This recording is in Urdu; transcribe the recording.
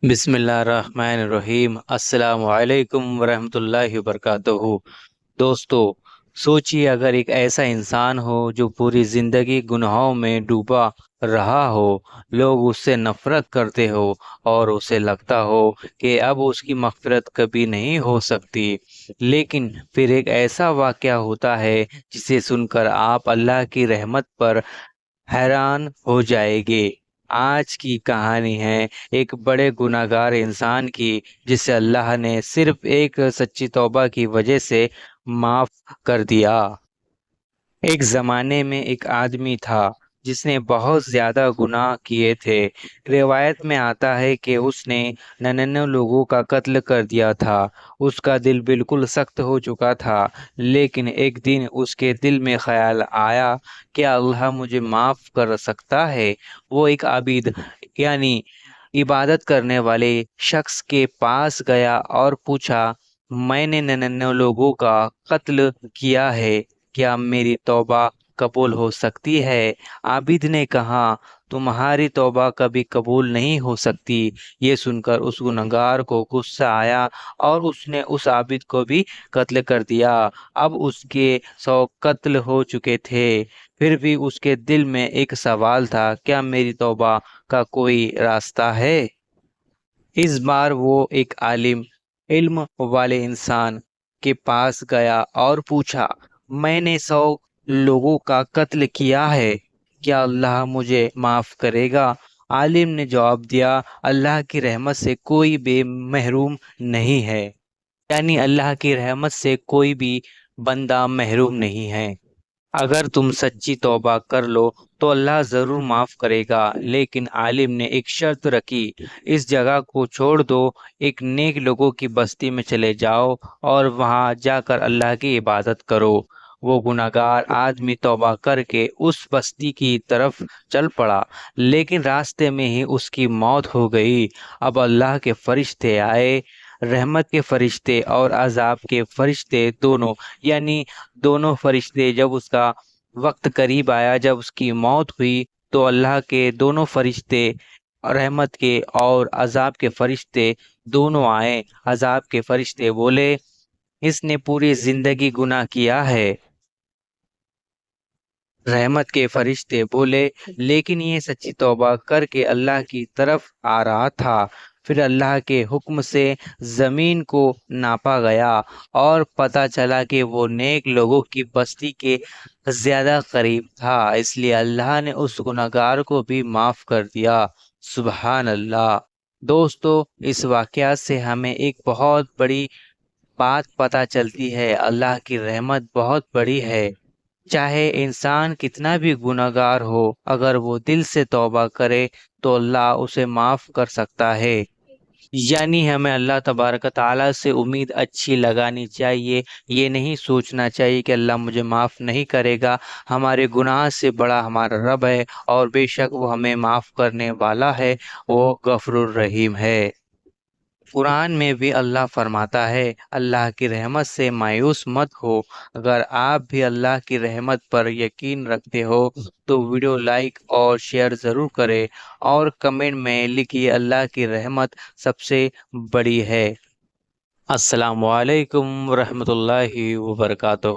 بسم اللہ الرحمن الرحیم۔ السلام علیکم ورحمۃ اللہ وبرکاتہ۔ دوستو، سوچیے اگر ایک ایسا انسان ہو جو پوری زندگی گناہوں میں ڈوبا رہا ہو، لوگ اس سے نفرت کرتے ہو اور اسے لگتا ہو کہ اب اس کی مغفرت کبھی نہیں ہو سکتی، لیکن پھر ایک ایسا واقعہ ہوتا ہے جسے سن کر آپ اللہ کی رحمت پر حیران ہو جائے گے۔ آج کی کہانی ہے ایک بڑے گناہ گار انسان کی، جسے اللہ نے صرف ایک سچی توبہ کی وجہ سے معاف کر دیا۔ ایک زمانے میں ایک آدمی تھا جس نے بہت زیادہ گناہ کیے تھے۔ روایت میں آتا ہے کہ اس نے 99 لوگوں کا قتل کر دیا تھا۔ اس کا دل بالکل سخت ہو چکا تھا، لیکن ایک دن اس کے دل میں خیال آیا کہ اللہ مجھے معاف کر سکتا ہے۔ وہ ایک عابد یعنی عبادت کرنے والے شخص کے پاس گیا اور پوچھا، میں نے 99 لوگوں کا قتل کیا ہے، کیا میری توبہ قبول ہو سکتی ہے؟ عابد نے کہا، تمہاری توبہ کبھی قبول نہیں ہو سکتی۔ یہ سن کر اس گنہگار کو غصہ آیا اور اس نے اس عابد کو بھی قتل کر دیا۔ اب اس کے 100 قتل ہو چکے تھے، پھر بھی اس کے دل میں ایک سوال تھا، کیا میری توبہ کا کوئی راستہ ہے؟ اس بار وہ ایک عالم، علم والے انسان کے پاس گیا اور پوچھا، میں نے 100 لوگوں کا قتل کیا ہے، کیا اللہ مجھے معاف کرے گا؟ عالم نے جواب دیا، اللہ کی رحمت سے کوئی بھی محروم نہیں ہے، یعنی اللہ کی رحمت سے کوئی بھی بندہ محروم نہیں ہے۔ اگر تم سچی توبہ کر لو تو اللہ ضرور معاف کرے گا، لیکن عالم نے ایک شرط رکھی، اس جگہ کو چھوڑ دو، ایک نیک لوگوں کی بستی میں چلے جاؤ اور وہاں جا کر اللہ کی عبادت کرو۔ وہ گناہگار آدمی توبہ کر کے اس بستی کی طرف چل پڑا، لیکن راستے میں ہی اس کی موت ہو گئی۔ اب اللہ کے فرشتے آئے، رحمت کے فرشتے اور عذاب کے فرشتے دونوں، یعنی دونوں فرشتے جب اس کا وقت قریب آیا، جب اس کی موت ہوئی، تو اللہ کے دونوں فرشتے، رحمت کے اور عذاب کے فرشتے دونوں آئے۔ عذاب کے فرشتے بولے، اس نے پوری زندگی گناہ کیا ہے۔ رحمت کے فرشتے بولے، لیکن یہ سچی توبہ کر کے اللہ کی طرف آ رہا تھا۔ پھر اللہ کے حکم سے زمین کو ناپا گیا اور پتہ چلا کہ وہ نیک لوگوں کی بستی کے زیادہ قریب تھا، اس لیے اللہ نے اس گنہگار کو بھی معاف کر دیا۔ سبحان اللہ۔ دوستو، اس واقعہ سے ہمیں ایک بہت بڑی بات پتہ چلتی ہے، اللہ کی رحمت بہت بڑی ہے۔ چاہے انسان کتنا بھی گناہ گار ہو، اگر وہ دل سے توبہ کرے تو اللہ اسے معاف کر سکتا ہے۔ یعنی ہمیں اللہ تبارک تعالیٰ سے امید اچھی لگانی چاہیے، یہ نہیں سوچنا چاہیے کہ اللہ مجھے معاف نہیں کرے گا۔ ہمارے گناہ سے بڑا ہمارا رب ہے، اور بے شک وہ ہمیں معاف کرنے والا ہے، وہ غفور الرحیم ہے۔ قرآن میں بھی اللہ فرماتا ہے، اللہ کی رحمت سے مایوس مت ہو۔ اگر آپ بھی اللہ کی رحمت پر یقین رکھتے ہو تو ویڈیو لائک اور شیئر ضرور کریں، اور کمنٹ میں لکھیے، اللہ کی رحمت سب سے بڑی ہے۔ السلام علیکم ورحمۃ اللہ وبرکاتہ۔